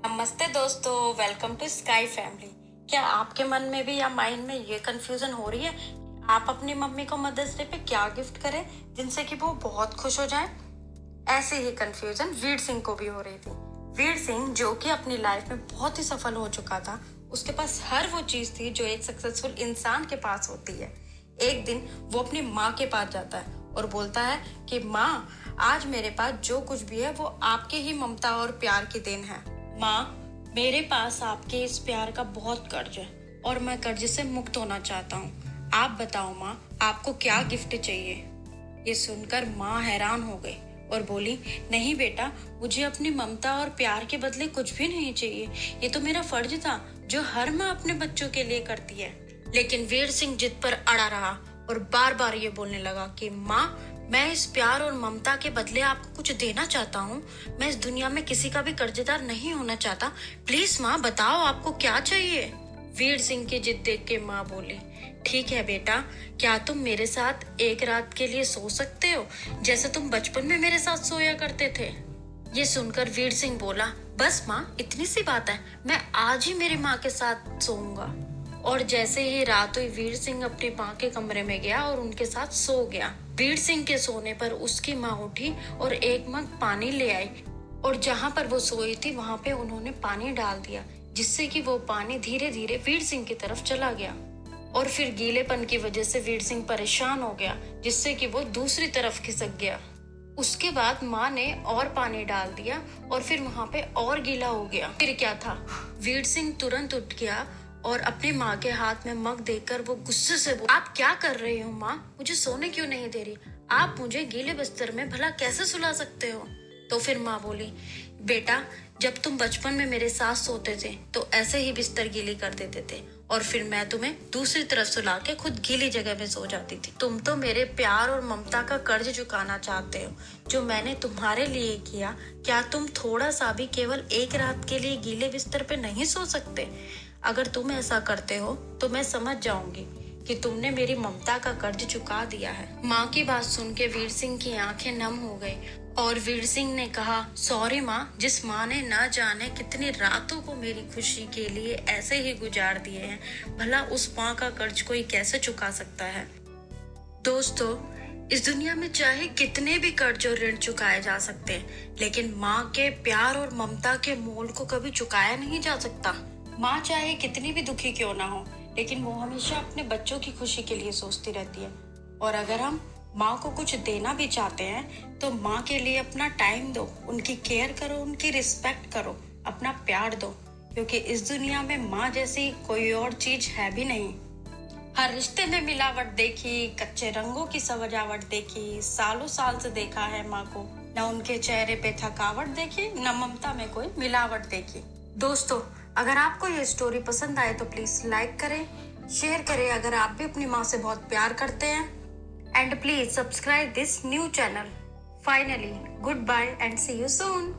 नमस्ते दोस्तों, welcome to sky family. क्या आपके मन में भी या माइंड में ये कंफ्यूजन हो रही है आप अपनी मम्मी को मदर्स डे पे क्या गिफ्ट करें जिनसे कि वो बहुत खुश हो जाए? ऐसे ही कंफ्यूजन वीर सिंह को भी हो रही थी। वीर सिंह जो कि अपनी लाइफ में बहुत ही सफल हो चुका था, उसके पास हर वो चीज थी जो एक सक्सेसफुल इंसान के पास होती है। एक दिन वो अपनी माँ के पास जाता है और बोलता है कि माँ, आज मेरे पास जो कुछ भी है वो आपके ही ममता और प्यार की देन है। माँ, मेरे पास आपके इस प्यार का बहुत कर्ज है और मैं कर्ज से मुक्त होना चाहता हूँ। आप बताओ माँ, आपको क्या गिफ्ट चाहिए? ये सुनकर माँ हैरान हो गई और बोली, नहीं बेटा, मुझे अपनी ममता और प्यार के बदले कुछ भी नहीं चाहिए। ये तो मेरा फर्ज था जो हर माँ अपने बच्चों के लिए करती है। लेकिन वीर सिंह जिद पर अड़ा रहा और बार बार ये बोलने लगा कि माँ, मैं इस प्यार और ममता के बदले आपको कुछ देना चाहता हूँ। मैं इस दुनिया में किसी का भी कर्जदार नहीं होना चाहता। प्लीज माँ, बताओ आपको क्या चाहिए? वीर सिंह की जिद देख के माँ बोली, ठीक है बेटा, क्या तुम मेरे साथ एक रात के लिए सो सकते हो जैसे तुम बचपन में मेरे साथ सोया करते थे? ये सुनकर वीर सिंह बोला, बस माँ, इतनी सी बात है, मैं आज ही मेरी माँ के साथ सोऊंगा। और जैसे ही रात हुई, वीर सिंह अपनी माँ के कमरे में गया और उनके साथ सो गया। वीर सिंह के सोने पर उसकी माँ उठी और एक मग पानी ले आई और जहाँ पर वो सोई थी वहां पे उन्होंने पानी डाल दिया, जिससे कि वो पानी धीरे धीरे वीर सिंह की तरफ चला गया। और फिर गीलेपन की वजह से वीर सिंह परेशान हो गया, जिससे कि वो दूसरी तरफ खिसक गया। उसके बाद माँ ने और पानी डाल दिया और फिर वहां पे और गीला हो गया। फिर क्या था, वीर सिंह तुरंत उठ गया और अपनी माँ के हाथ में मग देकर वो गुस्से से बोला, आप क्या कर रही हो माँ? मुझे सोने क्यों नहीं दे रही? आप मुझे गीले बिस्तर में भला कैसे सुला सकते हो? तो फिर माँ बोली, बेटा, जब तुम बचपन में मेरे साथ सोते थे तो ऐसे ही बिस्तर गीली कर देते थे और फिर मैं तुम्हें दूसरी तरफ सुला के खुद गीली जगह में सो जाती थी। तुम तो मेरे प्यार और ममता का कर्ज चुकाना चाहते हो जो मैंने तुम्हारे लिए किया। क्या तुम थोड़ा सा भी केवल एक रात के लिए गीले बिस्तर पे नहीं सो सकते? अगर तुम ऐसा करते हो तो मैं समझ जाऊंगी कि तुमने मेरी ममता का कर्ज चुका दिया है। माँ की बात सुन के वीर सिंह की आंखें नम हो गई और वीर सिंह ने कहा, सॉरी माँ, जिस माँ ने न जाने कितनी रातों को मेरी खुशी के लिए ऐसे ही गुजार दिए हैं, भला उस माँ का कर्ज कोई कैसे चुका सकता है? दोस्तों, इस दुनिया में चाहे कितने भी कर्ज और ऋण चुकाए जा सकते हैं, लेकिन माँ के प्यार और ममता के मोल को कभी चुकाया नहीं जा सकता। माँ चाहे कितनी भी दुखी क्यों ना हो, लेकिन वो हमेशा अपने बच्चों की खुशी के लिए सोचती रहती है। और अगर हम माँ को कुछ देना भी चाहते हैं तो माँ के लिए अपना टाइम दो, उनकी केयर करो, उनकी रिस्पेक्ट करो, अपना प्यार दो, क्योंकि इस दुनिया में माँ जैसी कोई और चीज है भी नहीं। हर रिश्ते में मिलावट देखी, कच्चे रंगों की सजावट देखी, सालों साल से देखा है माँ को, न उनके चेहरे पे थकावट देखी, न ममता में कोई मिलावट देखी। दोस्तों, अगर आपको ये स्टोरी पसंद आए तो प्लीज लाइक करें, शेयर करें अगर आप भी अपनी माँ से बहुत प्यार करते हैं, and please subscribe this new channel. Finally, good bye and see you soon.